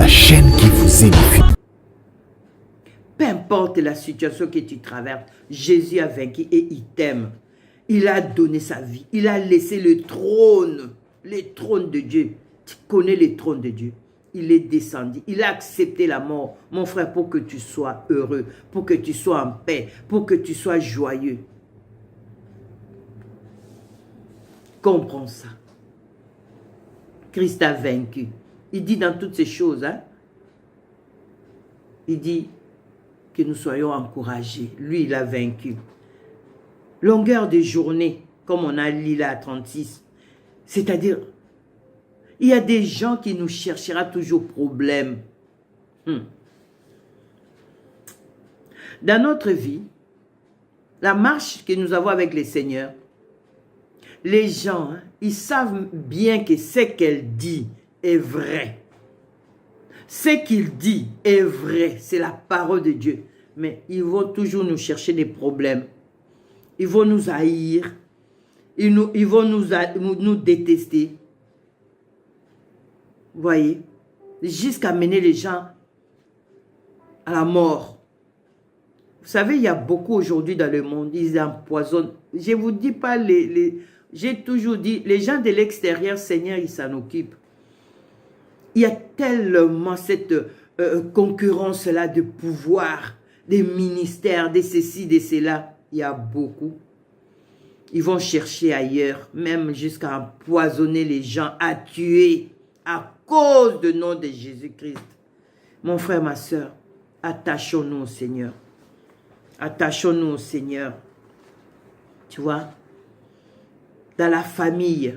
la chaîne qui vous édifie. Peu importe la situation que tu traverses, Jésus a vaincu et il t'aime. Il a donné sa vie. Il a laissé le trône de Dieu. Tu connais le trône de Dieu. Il est descendu. Il a accepté la mort, mon frère, pour que tu sois heureux, pour que tu sois en paix, pour que tu sois joyeux. Comprends ça. Christ a vaincu. Il dit dans toutes ces choses, hein, il dit que nous soyons encouragés. Lui, il a vaincu. Longueur de journée, comme on a lu là à 36, c'est-à-dire, il y a des gens qui nous cherchera toujours problème. Dans notre vie, la marche que nous avons avec le Seigneur, les gens, hein, ils savent bien que ce qu'elle dit est vrai. Ce qu'il dit est vrai, c'est la parole de Dieu. Mais ils vont toujours nous chercher des problèmes. Ils vont nous haïr. Ils vont nous détester. Vous voyez? Jusqu'à mener les gens à la mort. Vous savez, il y a beaucoup aujourd'hui dans le monde, ils empoisonnent. Je ne vous dis pas, j'ai toujours dit, les gens de l'extérieur, Seigneur, ils s'en occupent. Il y a tellement cette concurrence-là de pouvoir, des ministères, de ceci, de cela. Il y a beaucoup. Ils vont chercher ailleurs, même jusqu'à empoisonner les gens, à tuer à cause du nom de Jésus-Christ. Mon frère, ma soeur, attachons-nous au Seigneur. Attachons-nous au Seigneur. Tu vois, dans la famille,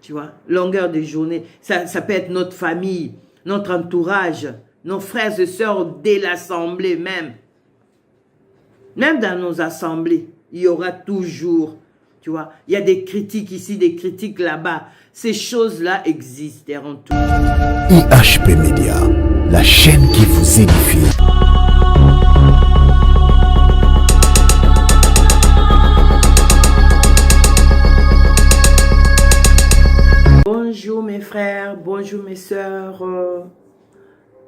tu vois, longueur de journée, ça peut être notre famille, notre entourage, nos frères et sœurs dès l'assemblée même. Même dans nos assemblées, il y aura toujours, tu vois, il y a des critiques ici, des critiques là-bas. Ces choses-là existeront toujours. IHP Média, la chaîne qui vous édifie. Bonjour mes frères, bonjour mes sœurs.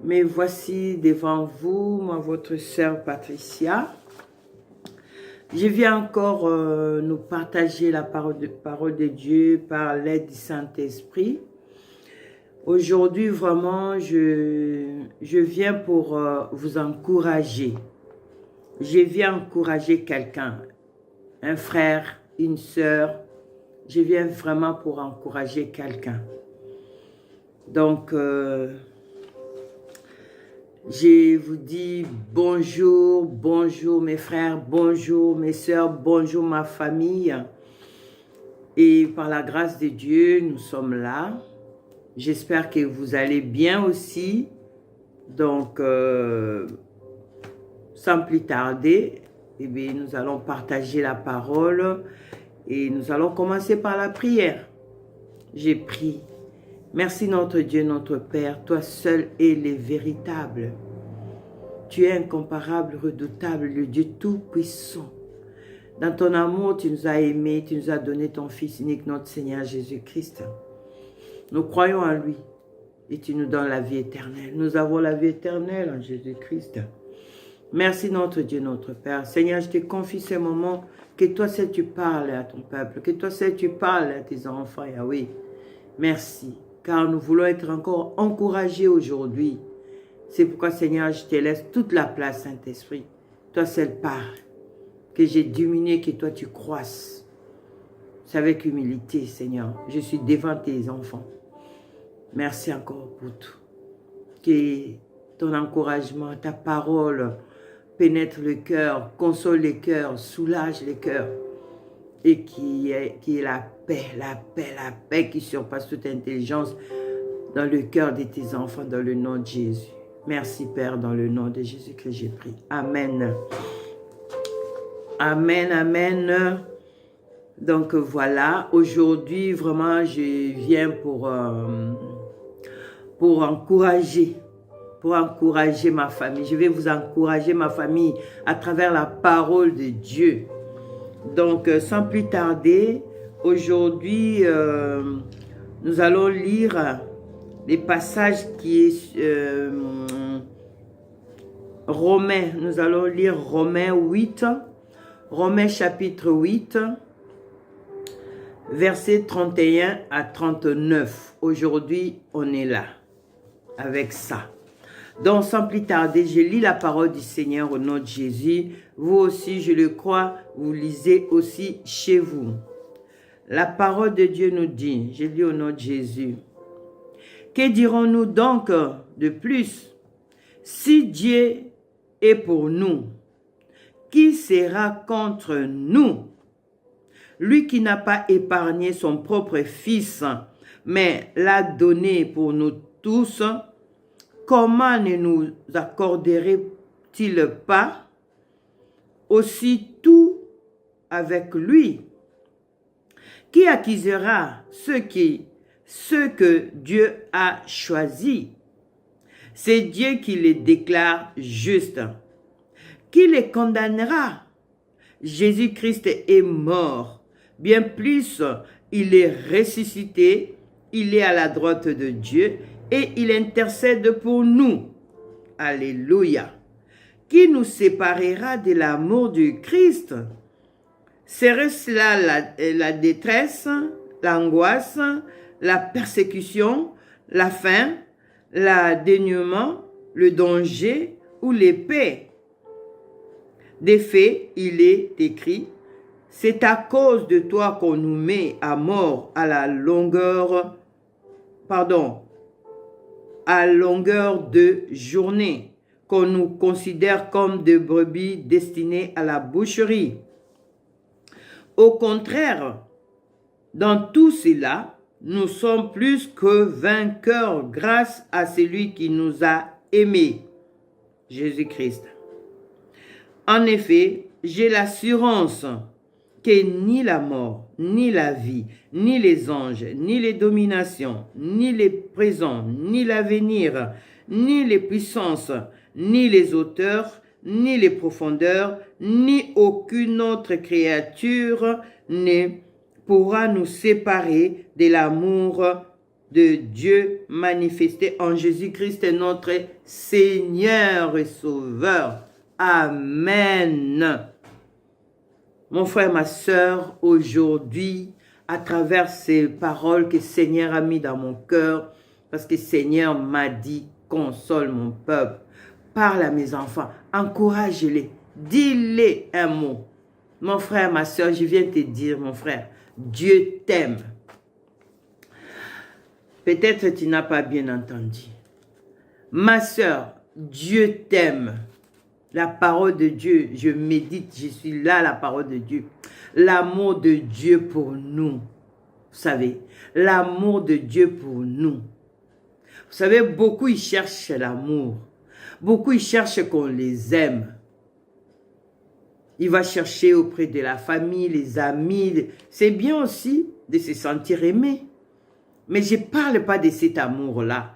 Me voici devant vous, moi votre sœur Patricia. Je viens encore nous partager la parole de Dieu par l'aide du Saint-Esprit. Aujourd'hui, vraiment, je viens pour vous encourager. Je viens encourager quelqu'un, un frère, une sœur. Je viens vraiment pour encourager quelqu'un. Donc, je vous dis bonjour, bonjour mes frères, bonjour mes sœurs, bonjour ma famille. Et par la grâce de Dieu, nous sommes là. J'espère que vous allez bien aussi. Donc, sans plus tarder, eh bien, nous allons partager la parole et nous allons commencer par la prière. J'ai prié. Merci notre Dieu, notre Père, toi seul est le véritable. Tu es incomparable, redoutable, le Dieu tout-puissant. Dans ton amour, tu nous as aimés, tu nous as donné ton Fils unique, notre Seigneur Jésus-Christ. Nous croyons en lui et tu nous donnes la vie éternelle. Nous avons la vie éternelle en Jésus-Christ. Merci notre Dieu, notre Père. Seigneur, je te confie ce moment que toi seul tu parles à ton peuple, que toi seul tu parles à tes enfants, Yahweh. Merci. Car nous voulons être encore encouragés aujourd'hui. C'est pourquoi, Seigneur, je te laisse toute la place, Saint-Esprit. Toi seul parle. Que j'ai diminué, que toi tu croisses. C'est avec humilité, Seigneur. Je suis devant tes enfants. Merci encore pour tout. Que ton encouragement, ta parole pénètre le cœur, console les cœurs, soulage les cœurs. Et qui est la paix qui surpasse toute intelligence dans le cœur de tes enfants, dans le nom de Jésus. Merci Père, dans le nom de Jésus que j'ai prié. Amen. Amen, amen. Donc voilà, aujourd'hui vraiment je viens pour encourager ma famille. Je vais vous encourager ma famille à travers la parole de Dieu. Donc, sans plus tarder, aujourd'hui, nous allons lire les passages qui est Romains. Nous allons lire Romains 8, Romains chapitre 8, versets 31 à 39. Aujourd'hui, on est là avec ça. Donc, sans plus tarder, je lis la parole du Seigneur au nom de Jésus. Vous aussi, je le crois, vous lisez aussi chez vous. La parole de Dieu nous dit, je lis au nom de Jésus. Que dirons-nous donc de plus? Si Dieu est pour nous, qui sera contre nous? Lui qui n'a pas épargné son propre fils, mais l'a donné pour nous tous, comment ne nous accorderait-il pas aussi tout avec lui? Qui accusera ceux que Dieu a choisis? C'est Dieu qui les déclare justes. Qui les condamnera? Jésus-Christ est mort. Bien plus, il est ressuscité, il est à la droite de Dieu et il intercède pour nous. Alléluia. Qui nous séparera de l'amour du Christ? Serait cela la détresse, l'angoisse, la persécution, la faim, le dénuement, le danger ou l'épée? Des faits, il est écrit, c'est à cause de toi qu'on nous met à mort à longueur de journée, qu'on nous considère comme des brebis destinées à la boucherie. Au contraire, dans tout cela, nous sommes plus que vainqueurs grâce à celui qui nous a aimés, Jésus-Christ. En effet, j'ai l'assurance que ni la mort, ni la vie, ni les anges, ni les dominations, ni les présents, ni l'avenir, ni les puissances, ni les auteurs, ni les profondeurs, ni aucune autre créature ne pourra nous séparer de l'amour de Dieu manifesté en Jésus-Christ, notre Seigneur et Sauveur. Amen. Mon frère, ma sœur, aujourd'hui, à travers ces paroles que le Seigneur a mis dans mon cœur, parce que le Seigneur m'a dit, console mon peuple, parle à mes enfants, encourage-les, dis-les un mot. Mon frère, ma sœur, je viens te dire, mon frère, Dieu t'aime. Peut-être tu n'as pas bien entendu. Ma sœur, Dieu t'aime. La parole de Dieu, je médite, je suis là, la parole de Dieu. L'amour de Dieu pour nous. Vous savez, l'amour de Dieu pour nous. Vous savez, beaucoup ils cherchent l'amour. Beaucoup ils cherchent qu'on les aime. Il va chercher auprès de la famille, les amis. C'est bien aussi de se sentir aimé. Mais je ne parle pas de cet amour-là.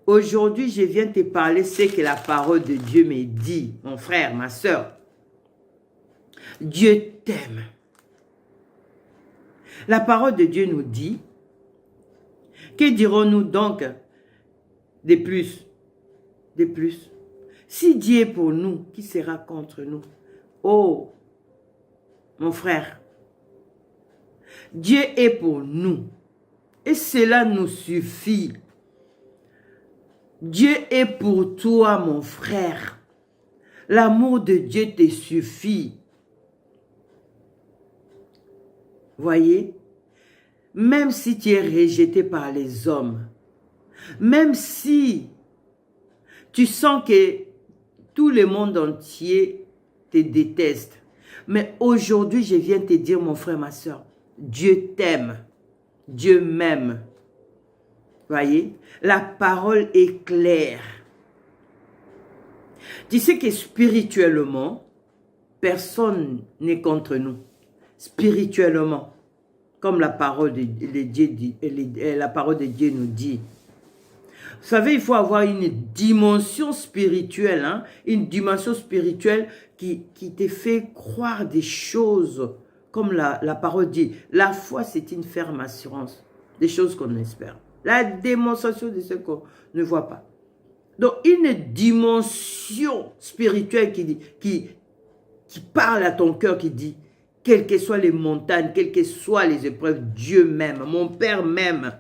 Aujourd'hui, je viens te parler ce que la parole de Dieu me dit, mon frère, ma soeur. Dieu t'aime. La parole de Dieu nous dit, que dirons-nous donc de plus? De plus. Si Dieu est pour nous, qui sera contre nous? Oh, mon frère, Dieu est pour nous. Et cela nous suffit. Dieu est pour toi, mon frère. L'amour de Dieu te suffit. Voyez, même si tu es rejeté par les hommes, même si tu sens que tout le monde entier te déteste, mais aujourd'hui, je viens te dire, mon frère, ma soeur, Dieu t'aime, Dieu m'aime. Voyez, la parole est claire. Tu sais que spirituellement, personne n'est contre nous. Spirituellement, comme la parole de Dieu nous dit. Vous savez, il faut avoir une dimension spirituelle, hein? Une dimension spirituelle qui te fait croire des choses, comme la parole dit. La foi, c'est une ferme assurance, des choses qu'on espère. La démonstration de ce qu'on ne voit pas. Donc, une dimension spirituelle qui parle à ton cœur, qui dit, quelles que soient les montagnes, quelles que soient les épreuves, Dieu m'aime, mon Père m'aime,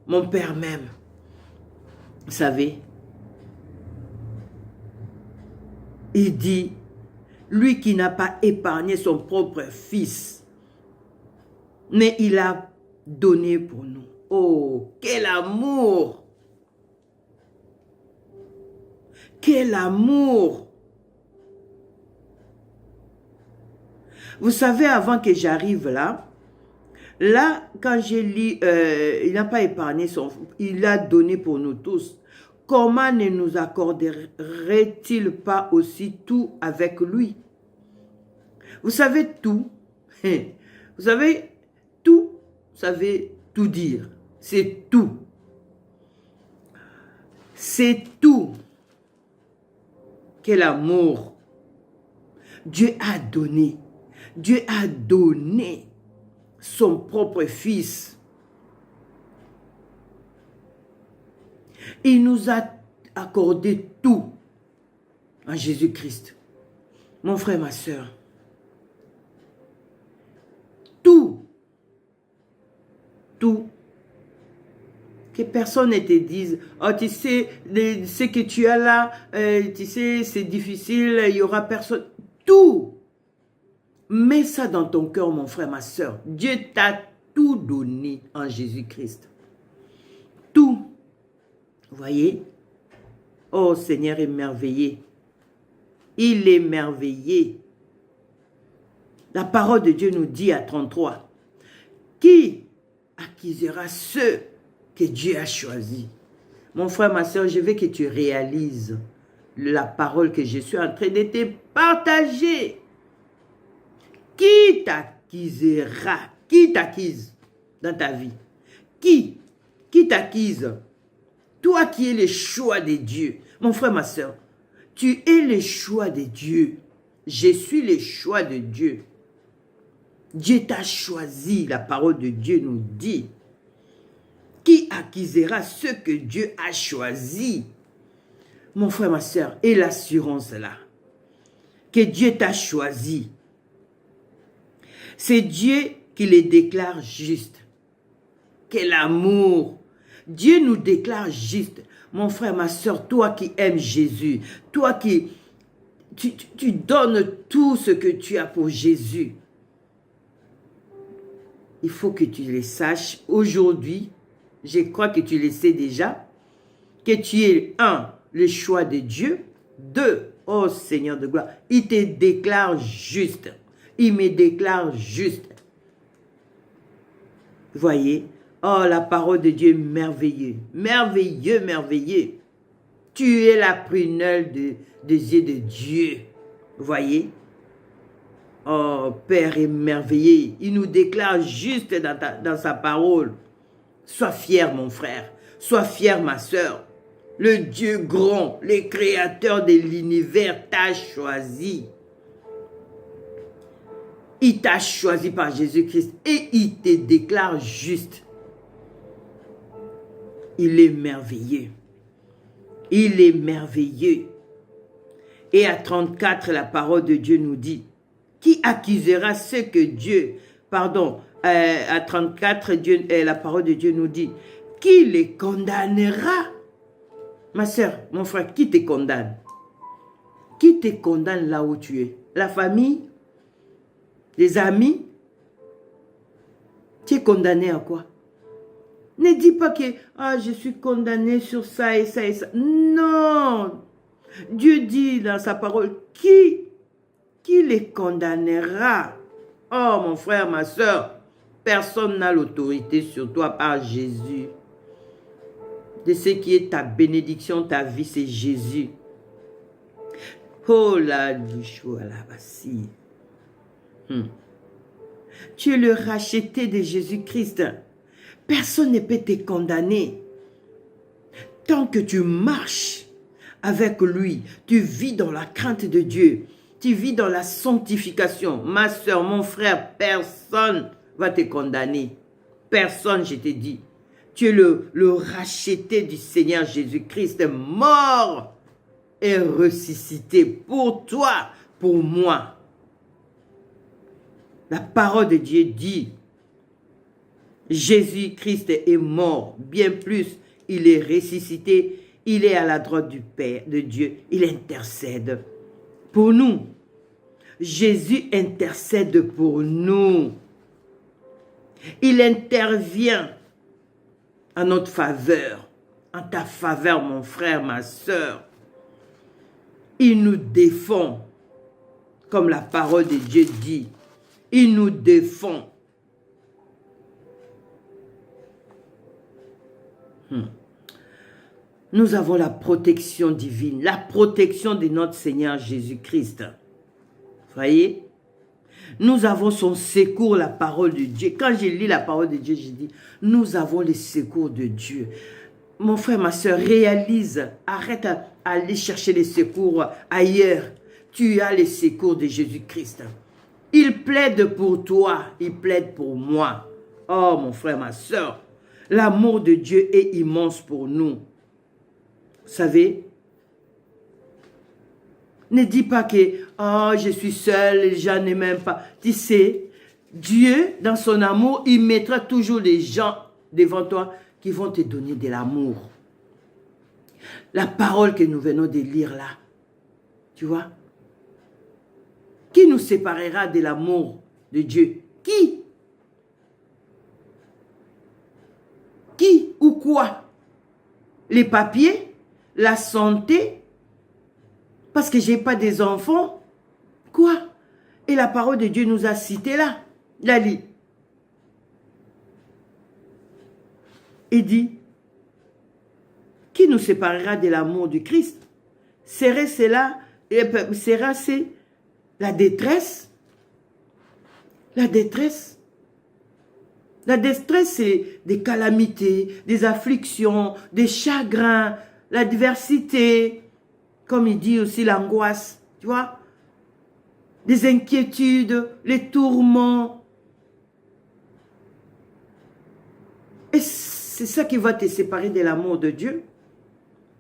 mon Père m'aime. Vous savez, il dit, lui qui n'a pas épargné son propre fils, mais il a donné pour nous. Oh, quel amour! Quel amour! Vous savez, avant que j'arrive là, quand j'ai lu, il n'a pas épargné il a donné pour nous tous. Comment ne nous accorderait-il pas aussi tout avec lui? Vous savez tout. Vous savez tout. Vous savez tout dire. C'est tout. C'est tout. Quel amour. Dieu a donné. Dieu a donné son propre fils. Il nous a accordé tout en Jésus-Christ. Mon frère, ma soeur. Tout. Tout. Que personne ne te dise, oh tu sais, ce que tu as là, tu sais, c'est difficile, il n'y aura personne. Tout. Mets ça dans ton cœur, mon frère, ma soeur. Dieu t'a tout donné en Jésus-Christ. Tout. Vous voyez? Oh, Seigneur est merveilleux. Il est merveilleux. La parole de Dieu nous dit à 33, qui acquisera ceux que Dieu a choisis? Mon frère, ma soeur, je veux que tu réalises la parole que je suis en train de te partager. Qui t'acquisera? Qui t'acquise dans ta vie? Qui t'acquise? Toi qui es le choix de Dieu. Mon frère, ma soeur, tu es le choix de Dieu. Je suis le choix de Dieu. Dieu t'a choisi, la parole de Dieu nous dit. Qui acquisera ce que Dieu a choisi? Mon frère, ma soeur, et l'assurance là, que Dieu t'a choisi. C'est Dieu qui les déclare justes. Quel amour! Dieu nous déclare justes. Mon frère, ma soeur, toi qui aimes Jésus, toi qui tu donnes tout ce que tu as pour Jésus. Il faut que tu le saches aujourd'hui. Je crois que tu le sais déjà. Que tu es, un, le choix de Dieu. Deux, oh Seigneur de gloire, il te déclare juste. Il me déclare juste. Voyez, oh la parole de Dieu est merveilleuse. Merveilleux, merveilleux. Tu es la prunelle des yeux de Dieu. Voyez. Oh, Père est merveilleux. Il nous déclare juste dans sa parole. Sois fier, mon frère. Sois fier, ma soeur. Le Dieu grand, le créateur de l'univers t'a choisi. Il t'a choisi par Jésus-Christ et il te déclare juste. Il est merveilleux. Il est merveilleux. Et à 34, la parole de Dieu nous dit, qui accusera ce que Dieu, à 34, la parole de Dieu nous dit, qui les condamnera? Ma soeur, mon frère, qui te condamne? Qui te condamne là où tu es? La famille? Les amis? Tu es condamné à quoi? Ne dis pas que je suis condamné sur ça et ça et ça. Non! Dieu dit dans sa parole, qui les condamnera? Oh mon frère, ma soeur, personne n'a l'autorité sur toi par Jésus. De ce qui est ta bénédiction, ta vie, c'est Jésus. Oh la douchou à la bassie. Tu es le racheté de Jésus-Christ. Personne ne peut te condamner. Tant que tu marches avec lui, tu vis dans la crainte de Dieu. Tu vis dans la sanctification. Ma soeur, mon frère, personne va te condamner. Personne, je te dis. Tu es le racheté du Seigneur Jésus-Christ, mort et ressuscité pour toi, pour moi. La parole de Dieu dit, Jésus-Christ est mort, bien plus, il est ressuscité, il est à la droite du Père, de Dieu, il intercède pour nous. Jésus intercède pour nous. Il intervient en notre faveur, en ta faveur, mon frère, ma soeur. Il nous défend, comme la parole de Dieu dit. Il nous défend. Nous avons la protection divine, la protection de notre Seigneur Jésus-Christ. Voyez? Nous avons son secours, la parole de Dieu. Quand je lis la parole de Dieu, je dis, nous avons le secours de Dieu. Mon frère, ma soeur, réalise, arrête à aller chercher les secours ailleurs. Tu as les secours de Jésus-Christ. Il plaide pour toi, il plaide pour moi. Oh, mon frère, ma soeur, l'amour de Dieu est immense pour nous. Vous savez, ne dis pas que oh, je suis seul, les gens ne m'aiment pas. Tu sais, Dieu, dans son amour, il mettra toujours les gens devant toi qui vont te donner de l'amour. La parole que nous venons de lire là, tu vois, qui nous séparera de l'amour de Dieu? Qui? Qui ou quoi? Les papiers? La santé? Parce que je n'ai pas des enfants? Quoi? Et la parole de Dieu nous a cité là. La lit. Il dit, qui nous séparera de l'amour du Christ? Sera-c'est la détresse? La détresse? La détresse, c'est des calamités, des afflictions, des chagrins, l'adversité, comme il dit aussi l'angoisse, tu vois, des inquiétudes, les tourments. Et c'est ça qui va te séparer de l'amour de Dieu.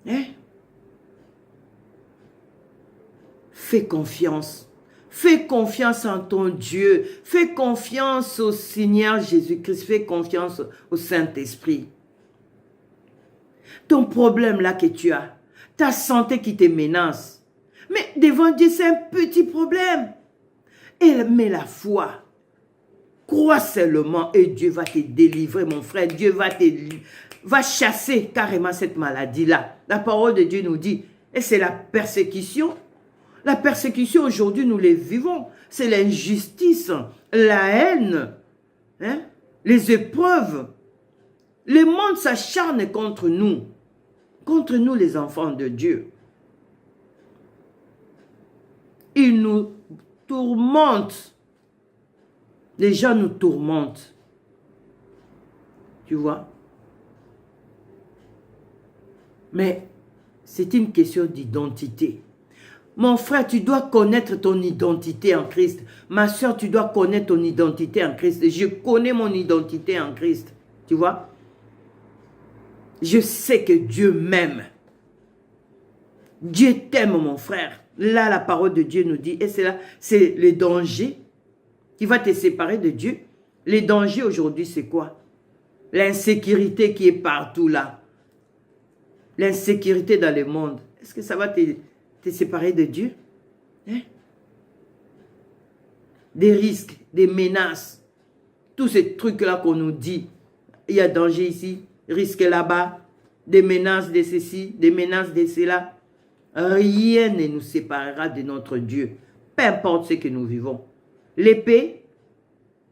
Hein? Fais confiance. Fais confiance en ton Dieu. Fais confiance au Seigneur Jésus-Christ. Fais confiance au Saint-Esprit. Ton problème là que tu as, ta santé qui te menace. Mais devant Dieu, c'est un petit problème. Mais la foi, crois seulement et Dieu va te délivrer, mon frère. Dieu va chasser carrément cette maladie-là. La parole de Dieu nous dit, et c'est la persécution. La persécution aujourd'hui, nous les vivons. C'est l'injustice, la haine, hein? Les épreuves. Le monde s'acharne contre nous les enfants de Dieu. Ils nous tourmentent. Les gens nous tourmentent. Tu vois? Mais c'est une question d'identité. Mon frère, tu dois connaître ton identité en Christ. Ma soeur, tu dois connaître ton identité en Christ. Je connais mon identité en Christ. Tu vois? Je sais que Dieu m'aime. Dieu t'aime, mon frère. Là, la parole de Dieu nous dit, et c'est là, c'est le danger qui va te séparer de Dieu. Les dangers aujourd'hui, c'est quoi? L'insécurité qui est partout là. L'insécurité dans le monde. Est-ce que ça va te séparer de Dieu? Hein? Des risques, des menaces. Tous ces trucs-là qu'on nous dit. Il y a danger ici, risque là-bas, des menaces de ceci, des menaces de cela. Rien ne nous séparera de notre Dieu. Peu importe ce que nous vivons. L'épée,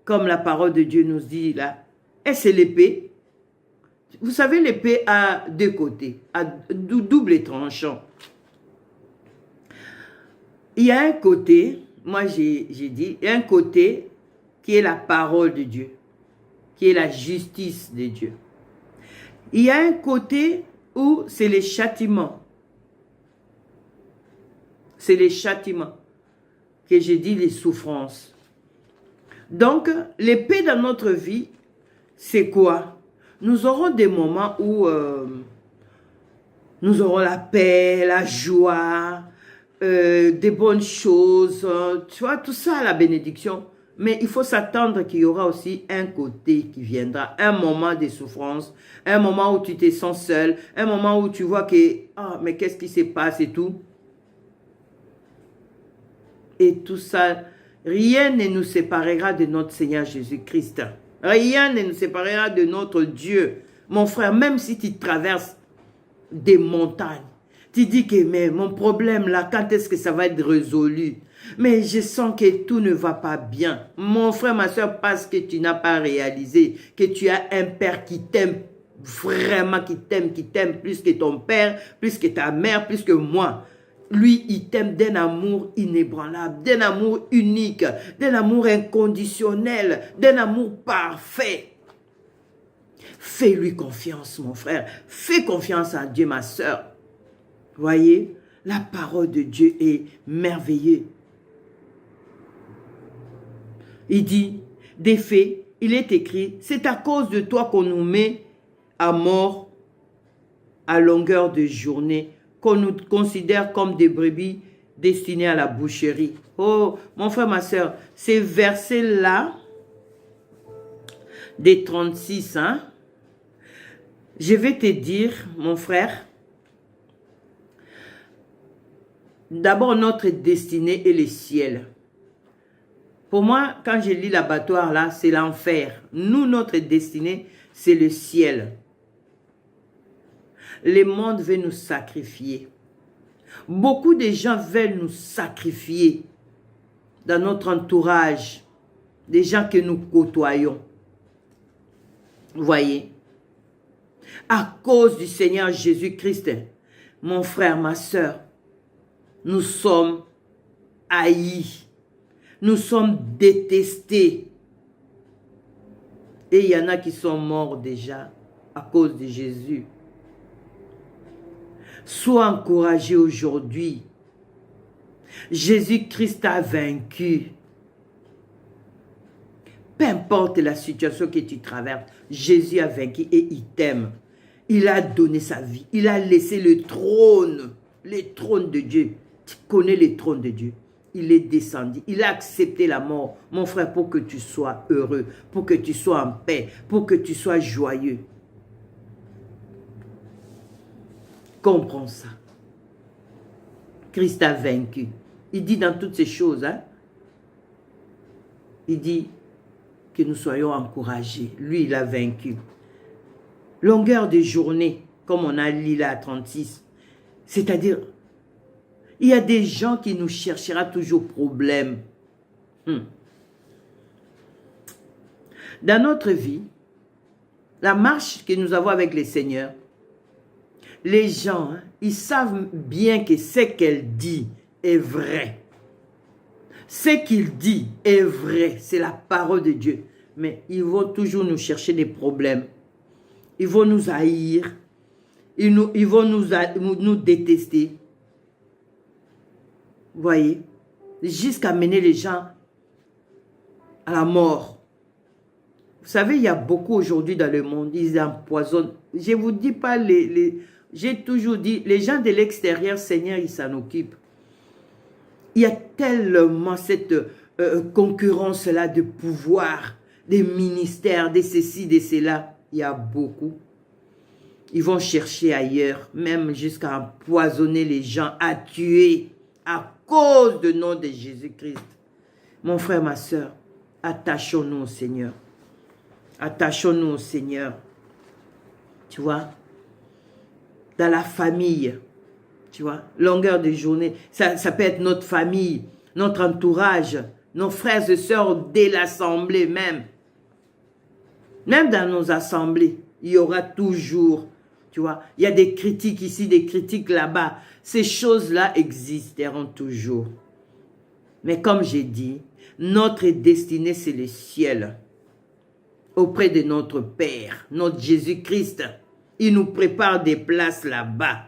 comme la parole de Dieu nous dit là, et c'est l'épée. Vous savez, l'épée a deux côtés, a double tranchant. Il y a un côté, moi j'ai dit, il y a un côté qui est la parole de Dieu, qui est la justice de Dieu. Il y a un côté où c'est les châtiments. C'est les châtiments que j'ai dit, les souffrances. Donc, l'épée dans notre vie, c'est quoi? nous aurons des moments où nous aurons la paix, la joie, des bonnes choses, tu vois, tout ça, la bénédiction. Mais il faut s'attendre qu'il y aura aussi un côté qui viendra, un moment de souffrance, un moment où tu te sens seul, un moment où tu vois que, ah, mais qu'est-ce qui se passe et tout. Et tout ça, rien ne nous séparera de notre Seigneur Jésus-Christ. Rien ne nous séparera de notre Dieu. Mon frère, même si tu traverses des montagnes, tu dis que mais mon problème là, quand est-ce que ça va être résolu? Mais je sens que tout ne va pas bien. Mon frère, ma soeur, parce que tu n'as pas réalisé que tu as un père qui t'aime, vraiment qui t'aime plus que ton père, plus que ta mère, plus que moi. Lui, il t'aime d'un amour inébranlable, d'un amour unique, d'un amour inconditionnel, d'un amour parfait. Fais-lui confiance, mon frère. Fais confiance à Dieu, ma soeur. Voyez, la parole de Dieu est merveilleuse. Il dit, des faits, il est écrit, c'est à cause de toi qu'on nous met à mort à longueur de journée, qu'on nous considère comme des brebis destinées à la boucherie. Oh, mon frère, ma soeur, ces versets-là, des 36, hein, je vais te dire, mon frère, d'abord notre destinée est le ciel. Pour moi, quand je lis l'abattoir là, c'est l'enfer. Nous, notre destinée, c'est le ciel. Le monde veut nous sacrifier. Beaucoup de gens veulent nous sacrifier dans notre entourage, des gens que nous côtoyons. Vous voyez? À cause du Seigneur Jésus-Christ, mon frère, ma soeur, nous sommes haïs. Nous sommes détestés. Et il y en a qui sont morts déjà à cause de Jésus. Sois encouragé aujourd'hui. Jésus-Christ a vaincu. Peu importe la situation que tu traverses, Jésus a vaincu et il t'aime. Il a donné sa vie. Il a laissé le trône de Dieu. Tu connais le trône de Dieu. Il est descendu, il a accepté la mort, mon frère, pour que tu sois heureux, pour que tu sois en paix, pour que tu sois joyeux. Comprends ça. Christ a vaincu. Il dit dans toutes ces choses, hein, il dit que nous soyons encouragés. Lui, il a vaincu. Longueur de journée, comme on a lu là à 36, c'est-à-dire, il y a des gens qui nous chercheront toujours problème. Dans notre vie, la marche que nous avons avec le Seigneur, les gens, hein, ils savent bien que ce qu'elle dit est vrai. Ce qu'il dit est vrai, c'est la parole de Dieu. Mais ils vont toujours nous chercher des problèmes. Ils vont nous haïr. Ils vont nous détester. Vous voyez, jusqu'à mener les gens à la mort. Vous savez, il y a beaucoup aujourd'hui dans le monde, ils empoisonnent. Je ne vous dis pas, j'ai toujours dit, les gens de l'extérieur, Seigneur, ils s'en occupent. Il y a tellement cette concurrence-là de pouvoir, des ministères, de ceci, de cela. Il y a beaucoup. Ils vont chercher ailleurs, même jusqu'à empoisonner les gens, à tuer, à cause du nom de Jésus-Christ. Mon frère, ma soeur, attachons-nous au Seigneur. Attachons-nous au Seigneur. Tu vois, dans la famille, tu vois, longueur de journée, ça peut être notre famille, notre entourage, nos frères et sœurs dès l'assemblée même. Même dans nos assemblées, il y aura toujours, tu vois, il y a des critiques ici, des critiques là-bas. Ces choses-là existeront toujours. Mais comme j'ai dit, notre destinée, c'est le ciel. Auprès de notre Père, notre Jésus-Christ. Il nous prépare des places là-bas.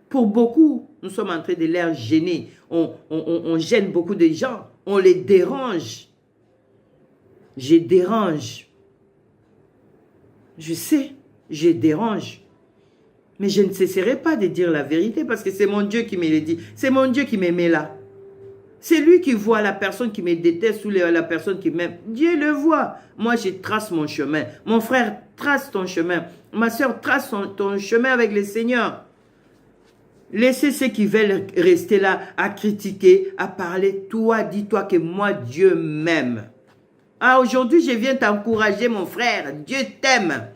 Pour beaucoup, nous sommes en train de les gêner. On gêne beaucoup de gens. On les dérange. Je dérange. Je sais, je dérange. Mais je ne cesserai pas de dire la vérité parce que c'est mon Dieu qui me le dit. C'est mon Dieu qui me met là. C'est lui qui voit la personne qui me déteste ou la personne qui m'aime. Dieu le voit. Moi, je trace mon chemin. Mon frère, trace ton chemin. Ma soeur, trace ton chemin avec le Seigneur. Laissez ceux qui veulent rester là à critiquer, à parler. Toi, dis-toi que moi, Dieu m'aime. Ah, aujourd'hui, je viens t'encourager, mon frère. Dieu t'aime.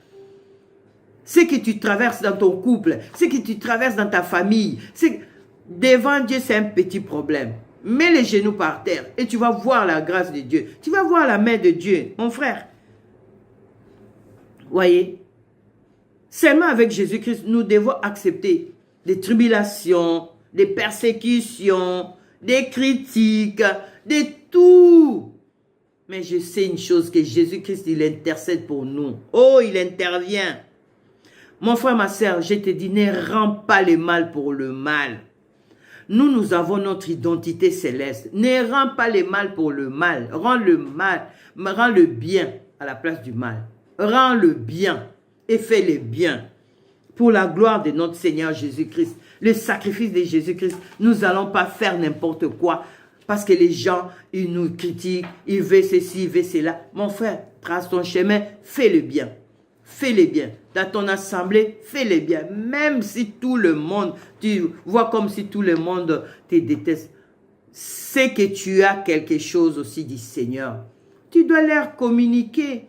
Ce que tu traverses dans ton couple, ce que tu traverses dans ta famille, devant Dieu, c'est un petit problème. Mets les genoux par terre et tu vas voir la grâce de Dieu. Tu vas voir la main de Dieu, mon frère. Voyez, seulement avec Jésus-Christ, nous devons accepter des tribulations, des persécutions, des critiques, de tout. Mais je sais une chose, que Jésus-Christ, il intercède pour nous. Oh, il intervient. Mon frère, ma soeur, je te dis, ne rends pas le mal pour le mal. Nous avons notre identité céleste. Ne rends pas le mal pour le mal. Rends le bien à la place du mal. Rends le bien et fais le bien. Pour la gloire de notre Seigneur Jésus-Christ. Le sacrifice de Jésus-Christ. Nous n'allons pas faire n'importe quoi. Parce que les gens, ils nous critiquent. Ils veulent ceci, ils veulent cela. Mon frère, trace ton chemin. Fais le bien. Fais-les bien. Dans ton assemblée, fais-les bien. Même si tout le monde, tu vois comme si tout le monde te déteste. C'est que tu as quelque chose aussi du Seigneur. Tu dois leur communiquer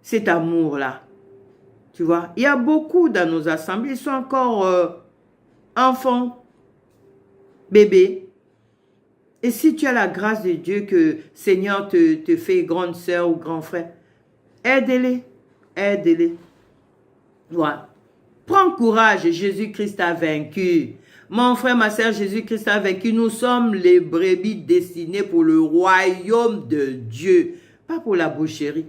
cet amour-là. Tu vois, il y a beaucoup dans nos assemblées, ils sont encore enfants, bébés. Et si tu as la grâce de Dieu que Seigneur te fait grande sœur ou grand frère, aide-les. Aide-les. Voilà. Prends courage, Jésus-Christ a vaincu. Mon frère, ma soeur, Jésus-Christ a vaincu. Nous sommes les brebis destinées pour le royaume de Dieu. Pas pour la boucherie.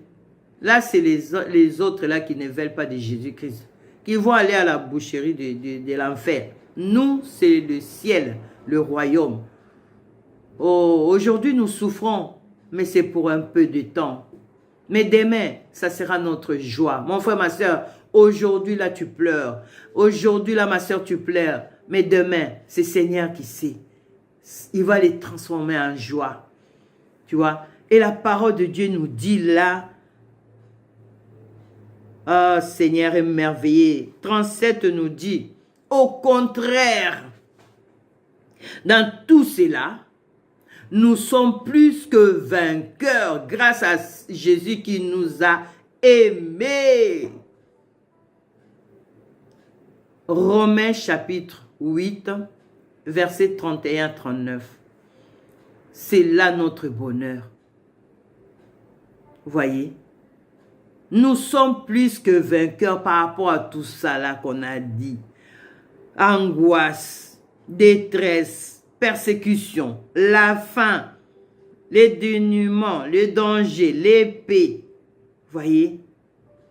Là, c'est les autres là qui ne veulent pas de Jésus-Christ. Qui vont aller à la boucherie de l'enfer. Nous, c'est le ciel, le royaume. Oh, aujourd'hui, nous souffrons. Mais c'est pour un peu de temps. Mais demain, ça sera notre joie. Mon frère, ma soeur, aujourd'hui, là, tu pleures. Aujourd'hui, là, ma soeur, tu pleures. Mais demain, c'est Seigneur qui sait. Il va les transformer en joie. Tu vois? Et la parole de Dieu nous dit là, ah, Seigneur émerveillé. 37 nous dit, au contraire, dans tout cela, nous sommes plus que vainqueurs grâce à Jésus qui nous a aimés. Romains chapitre 8, versets 31-39. C'est là notre bonheur. Voyez, nous sommes plus que vainqueurs par rapport à tout ça là qu'on a dit. Angoisse, détresse, persécution, la faim, les dénûments, le danger, l'épée. Voyez,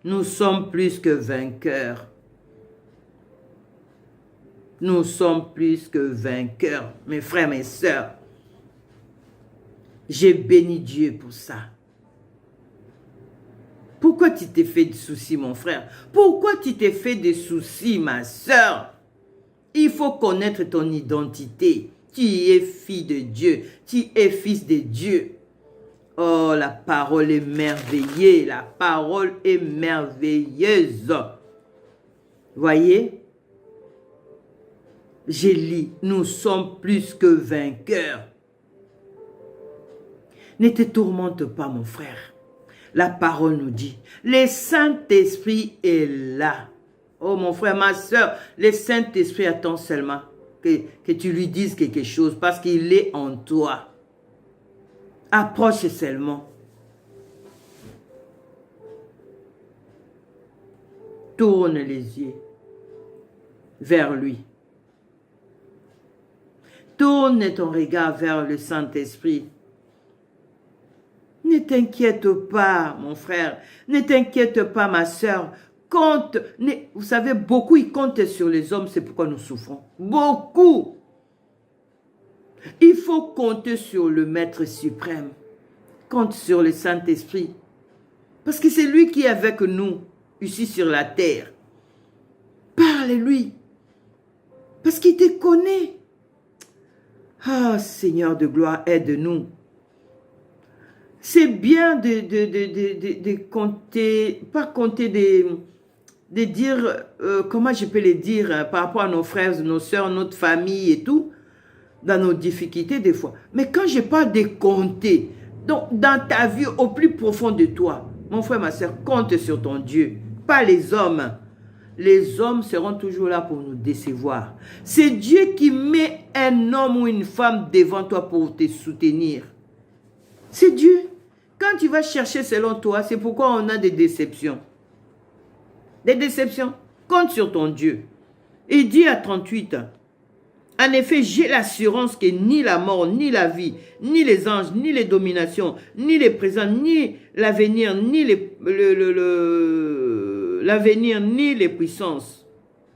nous sommes plus que vainqueurs. Nous sommes plus que vainqueurs, mes frères, mes sœurs. J'ai béni Dieu pour ça. Pourquoi tu t'es fait des soucis, mon frère? Pourquoi tu t'es fait des soucis, ma sœur? Il faut connaître ton identité. Tu es fille de Dieu. Tu es fils de Dieu. Oh, la parole est merveilleuse. La parole est merveilleuse. Voyez? J'ai lu, nous sommes plus que vainqueurs. Ne te tourmente pas, mon frère. La parole nous dit, le Saint-Esprit est là. Oh, mon frère, ma soeur, le Saint-Esprit attend seulement que tu lui dises quelque chose parce qu'il est en toi. Approche seulement. Tourne les yeux vers lui. Tourne ton regard vers le Saint-Esprit. Ne t'inquiète pas, mon frère. Ne t'inquiète pas, ma soeur. Compte. Vous savez, beaucoup, ils comptent sur les hommes. C'est pourquoi nous souffrons. Beaucoup. Il faut compter sur le Maître suprême. Compte sur le Saint-Esprit. Parce que c'est lui qui est avec nous. ici sur la terre. Parle-lui. Parce qu'il te connaît. Ah, Seigneur de gloire, aide-nous. C'est bien de compter, pas compter de dire, comment je peux les dire, hein, par rapport à nos frères, nos soeurs, notre famille et tout, dans nos difficultés des fois. Mais quand je parle de compter, donc dans ta vie au plus profond de toi, mon frère, ma soeur, compte sur ton Dieu, pas les hommes. Les hommes seront toujours là pour nous décevoir. C'est Dieu qui met un homme ou une femme devant toi pour te soutenir. C'est Dieu. Quand tu vas chercher selon toi, c'est pourquoi on a des déceptions. Des déceptions. Compte sur ton Dieu. Il dit à 38, en effet, j'ai l'assurance que ni la mort, ni la vie, ni les anges, ni les dominations, ni les présents, ni l'avenir, ni l'avenir, ni les puissances,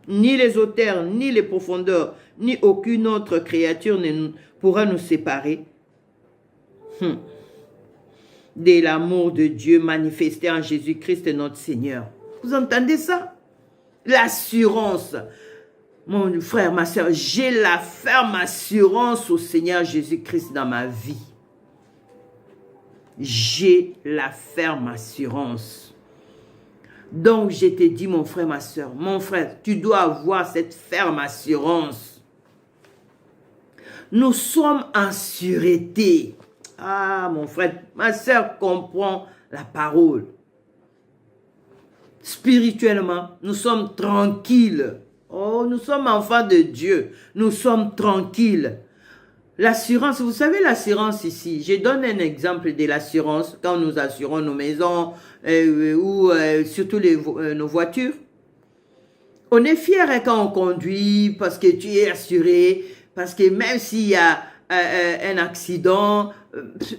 ni les auteurs, ni les profondeurs, ni aucune autre créature ne pourra nous séparer de l'amour de Dieu manifesté en Jésus-Christ notre Seigneur. Vous entendez ça? L'assurance. Mon frère, ma soeur, j'ai la ferme assurance au Seigneur Jésus-Christ dans ma vie. J'ai la ferme assurance. Donc, je te dis, mon frère, ma soeur, mon frère, tu dois avoir cette ferme assurance. Nous sommes en sûreté. Ah, mon frère, ma soeur comprend la parole. Spirituellement, nous sommes tranquilles. Oh, nous sommes enfants de Dieu. Nous sommes tranquilles. L'assurance, vous savez l'assurance ici. Je donne un exemple de l'assurance quand nous assurons nos maisons ou surtout nos voitures. On est fier quand on conduit parce que tu es assuré, parce que même s'il y a un accident,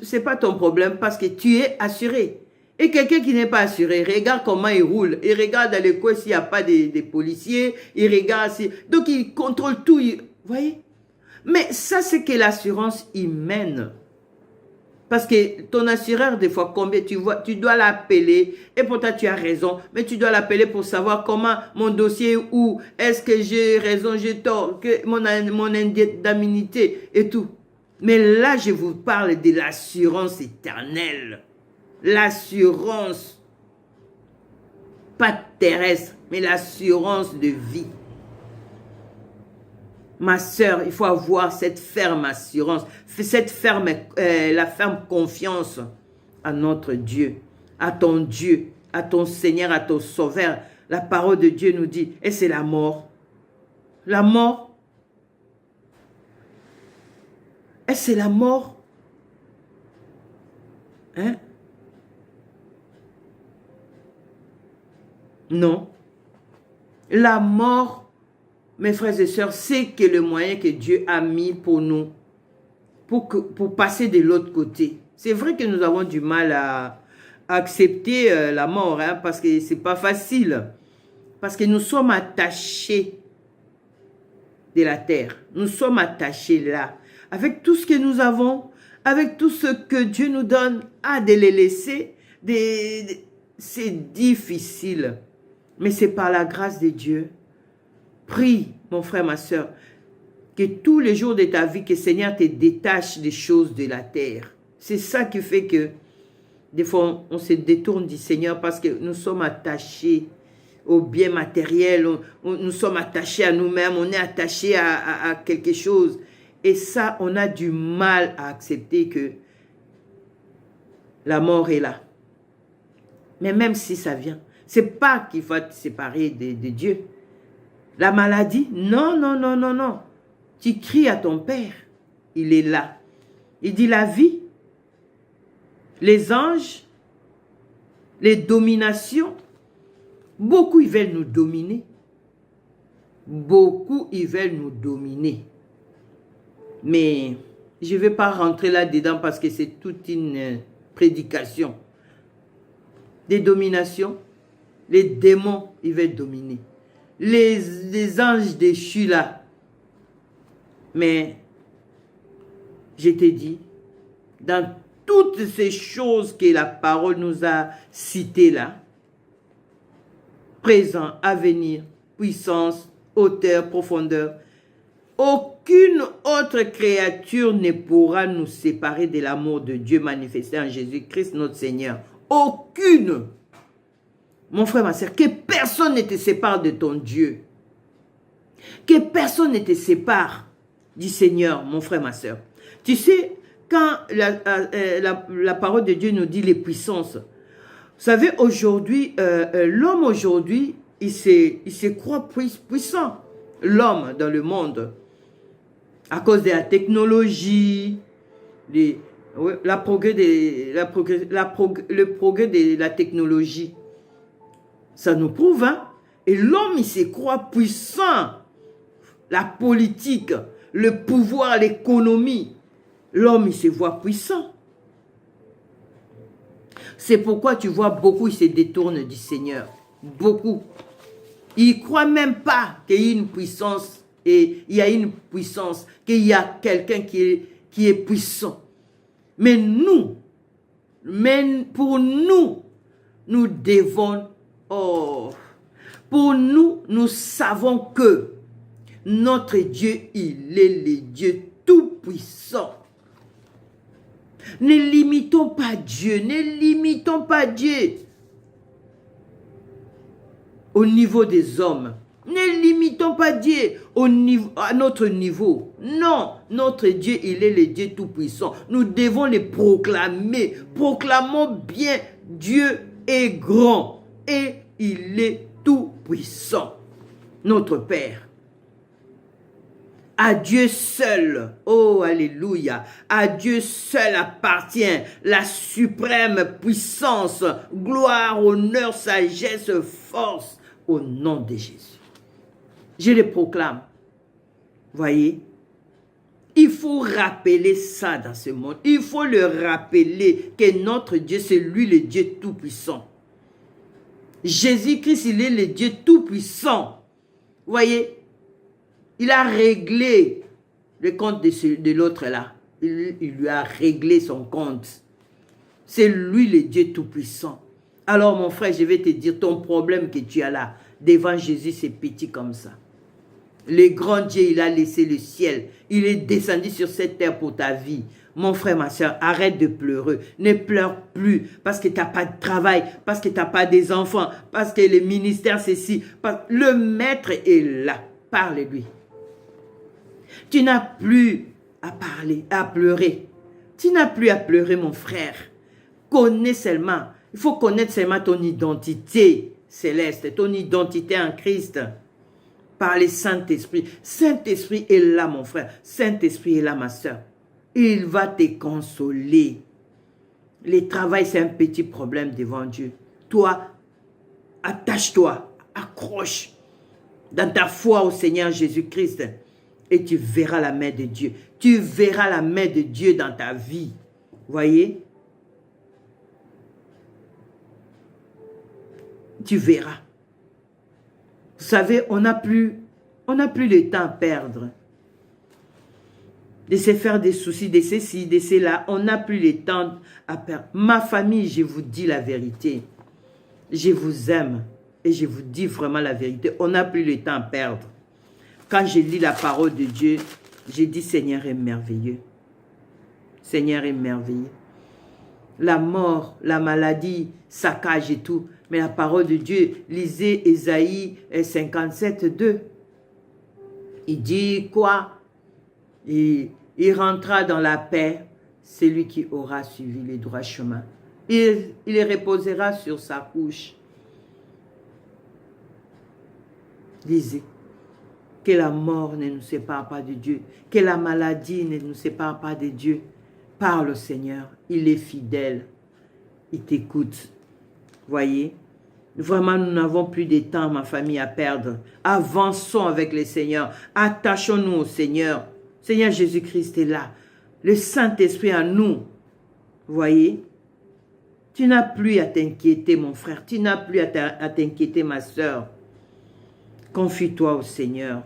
c'est pas ton problème parce que tu es assuré. Et quelqu'un qui n'est pas assuré, regarde comment il roule. Il regarde dans les coins s'il n'y a pas des policiers. Il regarde si... Donc, il contrôle tout. Vous voyez? Mais ça, c'est que l'assurance humaine. Parce que ton assureur, des fois, combien tu dois l'appeler. Et pourtant, tu as raison. Mais tu dois l'appeler pour savoir comment mon dossier, où est-ce que j'ai raison, j'ai tort, que mon indemnité et tout. Mais là, je vous parle de l'assurance éternelle. L'assurance, pas terrestre, mais l'assurance de vie. Ma sœur, il faut avoir cette ferme assurance, la ferme confiance à notre Dieu, à ton Seigneur, à ton Sauveur. La parole de Dieu nous dit, et c'est la mort. La mort. Et c'est la mort. Hein? Non. La mort, mes frères et sœurs, c'est que le moyen que Dieu a mis pour nous, pour passer de l'autre côté. C'est vrai que nous avons du mal à accepter la mort, hein, parce que c'est pas facile. Parce que nous sommes attachés de la terre. Nous sommes attachés là. Avec tout ce que nous avons, avec tout ce que Dieu nous donne, de les laisser, c'est difficile. Mais c'est par la grâce de Dieu. Prie, mon frère, ma soeur, que tous les jours de ta vie, que le Seigneur te détache des choses de la terre. C'est ça qui fait que, des fois, on se détourne du Seigneur parce que nous sommes attachés aux biens matériels, nous sommes attachés à nous-mêmes, on est attachés à quelque chose. Et ça, on a du mal à accepter que la mort est là. Mais même si ça vient, c'est pas qu'il faut te séparer de Dieu. La maladie, non, non, non, non, non. Tu cries à ton Père, il est là. Il dit la vie, les anges, les dominations, beaucoup ils veulent nous dominer. Beaucoup ils veulent nous dominer. Mais je ne vais pas rentrer là-dedans parce que c'est toute une prédication. Des dominations, les démons, ils veulent dominer. Les anges déchus là. Mais, je t'ai dit, dans toutes ces choses que la parole nous a citées là, présent, avenir, puissance, hauteur, profondeur. Aucune autre créature ne pourra nous séparer de l'amour de Dieu manifesté en Jésus-Christ notre Seigneur. Aucune. Mon frère, ma soeur, que personne ne te sépare de ton Dieu. Que personne ne te sépare du Seigneur, mon frère, ma soeur. Tu sais, quand la parole de Dieu nous dit les puissances, vous savez, aujourd'hui, l'homme aujourd'hui, il se croit puissant. L'homme dans le monde, à cause de la technologie, le progrès de la technologie, ça nous prouve, hein? Et l'homme, il se croit puissant. La politique, le pouvoir, l'économie, l'homme, il se voit puissant. C'est pourquoi tu vois beaucoup, ils se détournent du Seigneur. Beaucoup. Ils ne croient même pas qu'il y ait une puissance, et il y a une puissance, qu'il y a quelqu'un qui est puissant. Mais pour nous, nous devons, pour nous, nous savons que notre Dieu, il est le Dieu tout-puissant. Ne limitons pas Dieu, ne limitons pas Dieu au niveau des hommes. Ne limitons pas Dieu à notre niveau. Non, notre Dieu, il est le Dieu tout-puissant. Nous devons le proclamer. Proclamons bien, Dieu est grand et il est tout-puissant. Notre Père. À Dieu seul, oh alléluia, à Dieu seul appartient la suprême puissance, gloire, honneur, sagesse, force, au nom de Jésus. Je le proclame. Voyez, il faut rappeler ça dans ce monde. Il faut le rappeler que notre Dieu, c'est lui le Dieu tout-puissant. Jésus-Christ, il est le Dieu tout-puissant. Voyez, il a réglé le compte de l'autre là. Il lui a réglé son compte. C'est lui le Dieu tout-puissant. Alors mon frère, je vais te dire, ton problème que tu as là, devant Jésus, c'est petit comme ça. Le grand Dieu, il a laissé le ciel. Il est descendu sur cette terre pour ta vie. Mon frère, ma soeur, arrête de pleurer. Ne pleure plus parce que tu n'as pas de travail, parce que tu n'as pas des enfants, parce que le ministère, c'est ci. Le maître est là. Parle-lui. Tu n'as plus à parler, à pleurer. Tu n'as plus à pleurer, mon frère. Connais seulement. Il faut connaître seulement ton identité céleste, ton identité en Christ. Par le Saint-Esprit. Saint-Esprit est là, mon frère. Saint-Esprit est là, ma soeur. Il va te consoler. Le travail, c'est un petit problème devant Dieu. Toi, attache-toi, accroche dans ta foi au Seigneur Jésus-Christ et tu verras la main de Dieu. Tu verras la main de Dieu dans ta vie. Voyez? Tu verras. Vous savez, on n'a plus le temps à perdre. De se faire des soucis, de ceci, de cela. On n'a plus le temps à perdre. Ma famille, je vous dis la vérité. Je vous aime. Et je vous dis vraiment la vérité. On n'a plus le temps à perdre. Quand je lis la parole de Dieu, je dis Seigneur est merveilleux. Seigneur est merveilleux. La mort, la maladie, saccage et tout. Mais la parole de Dieu, lisez Ésaïe 57, 2. Il dit quoi? Il rentrera dans la paix, celui qui aura suivi les droits chemins. Il reposera sur sa couche. Lisez. Que la mort ne nous sépare pas de Dieu. Que la maladie ne nous sépare pas de Dieu. Parle au Seigneur. Il est fidèle. Il t'écoute. Voyez? Vraiment, nous n'avons plus de temps, ma famille, à perdre. Avançons avec le Seigneur. Attachons-nous au Seigneur. Seigneur Jésus-Christ est là. Le Saint-Esprit en nous. Voyez? Tu n'as plus à t'inquiéter, mon frère. Tu n'as plus à t'inquiéter, ma soeur. Confie-toi au Seigneur.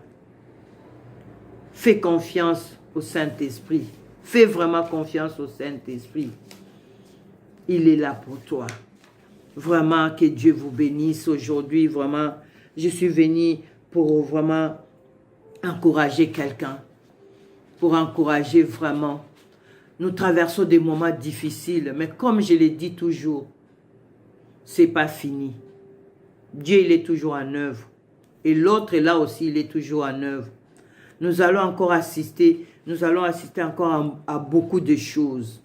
Fais confiance au Saint-Esprit. Fais vraiment confiance au Saint-Esprit. Il est là pour toi. Vraiment, que Dieu vous bénisse aujourd'hui. Vraiment, je suis venu pour vraiment encourager quelqu'un. Pour encourager vraiment. Nous traversons des moments difficiles, mais comme je l'ai dit toujours, c'est pas fini. Dieu, il est toujours en œuvre. Et l'autre est là aussi, il est toujours en œuvre. Nous allons encore assister, encore à beaucoup de choses.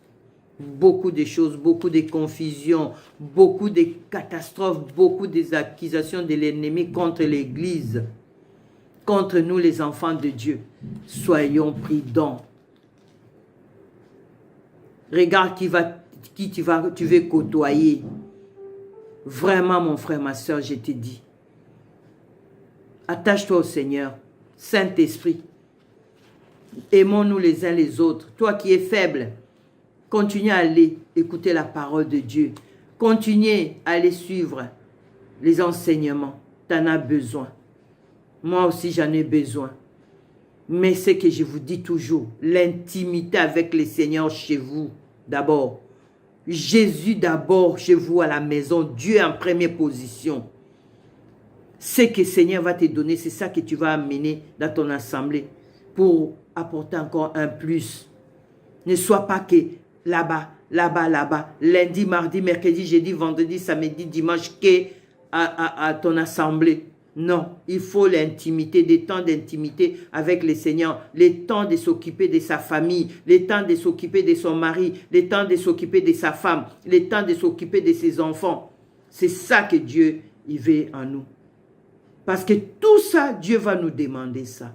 Beaucoup de choses, beaucoup de confusions, beaucoup de catastrophes, beaucoup des accusations de l'ennemi contre l'Église, contre nous les enfants de Dieu. Soyons prudents. Regarde qui tu veux côtoyer. Vraiment, mon frère, ma soeur, je te dis. Attache-toi au Seigneur. Saint-Esprit. Aimons-nous les uns les autres. Toi qui es faible, continue à aller écouter la parole de Dieu. Continue à aller suivre les enseignements. Tu en as besoin. Moi aussi, j'en ai besoin. Mais c'est que je vous dis toujours, l'intimité avec le Seigneur chez vous, d'abord. Jésus d'abord chez vous à la maison, Dieu en première position. Ce que le Seigneur va te donner, c'est ça que tu vas amener dans ton assemblée pour apporter encore un plus. Ne sois pas que là-bas, lundi, mardi, mercredi, jeudi, vendredi, samedi, dimanche, que à ton assemblée. Non, il faut l'intimité, des temps d'intimité avec le Seigneur, les temps de s'occuper de sa famille, les temps de s'occuper de son mari, les temps de s'occuper de sa femme, les temps de s'occuper de ses enfants. C'est ça que Dieu il veut en nous. Parce que tout ça, Dieu va nous demander ça.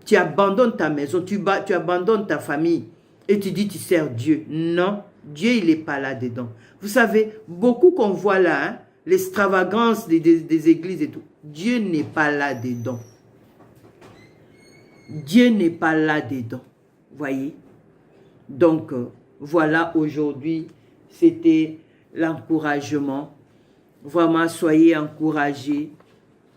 Tu abandonnes ta maison, tu abandonnes ta famille et tu dis tu sers Dieu. Non, Dieu il n'est pas là-dedans. Vous savez, beaucoup qu'on voit là, hein, l'extravagance des églises et tout. Dieu n'est pas là-dedans. Dieu n'est pas là-dedans. Voyez? Donc, voilà, aujourd'hui, c'était l'encouragement. Vraiment, soyez encouragés.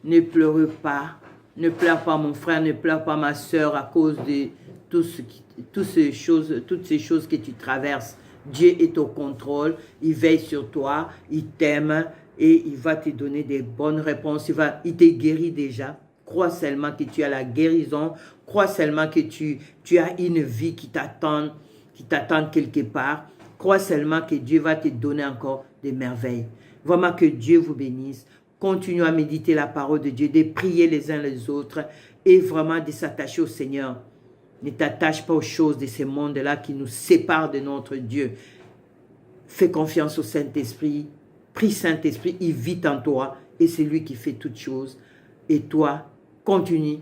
Ne pleurez pas. Ne pleure pas mon frère, ne pleure pas ma soeur à cause de toutes ces choses que tu traverses. Dieu est au contrôle. Il veille sur toi. Il t'aime. Et il va te donner des bonnes réponses. Il te guérit déjà. Crois seulement que tu as la guérison. Crois seulement que tu as une vie qui t'attend quelque part. Crois seulement que Dieu va te donner encore des merveilles. Vraiment que Dieu vous bénisse. Continuez à méditer la parole de Dieu, de prier les uns les autres et vraiment de s'attacher au Seigneur. Ne t'attache pas aux choses de ce monde-là qui nous séparent de notre Dieu. Fais confiance au Saint-Esprit. Prie Saint-Esprit, il vit en toi et c'est lui qui fait toutes choses. Et toi, continue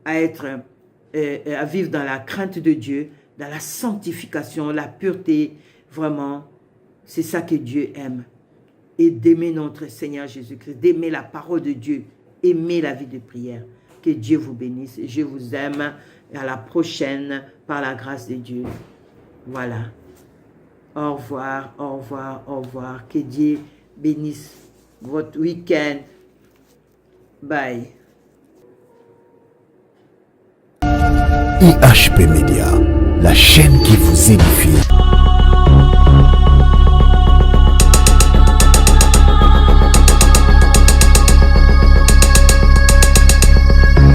à vivre dans la crainte de Dieu, dans la sanctification, la pureté. Vraiment, c'est ça que Dieu aime. Et d'aimer notre Seigneur Jésus-Christ, d'aimer la parole de Dieu, aimer la vie de prière. Que Dieu vous bénisse. Je vous aime. Et à la prochaine, par la grâce de Dieu. Voilà. Au revoir, au revoir, au revoir. Que Dieu bénisse votre week-end. Bye. IHP Média, la chaîne qui vous édifie.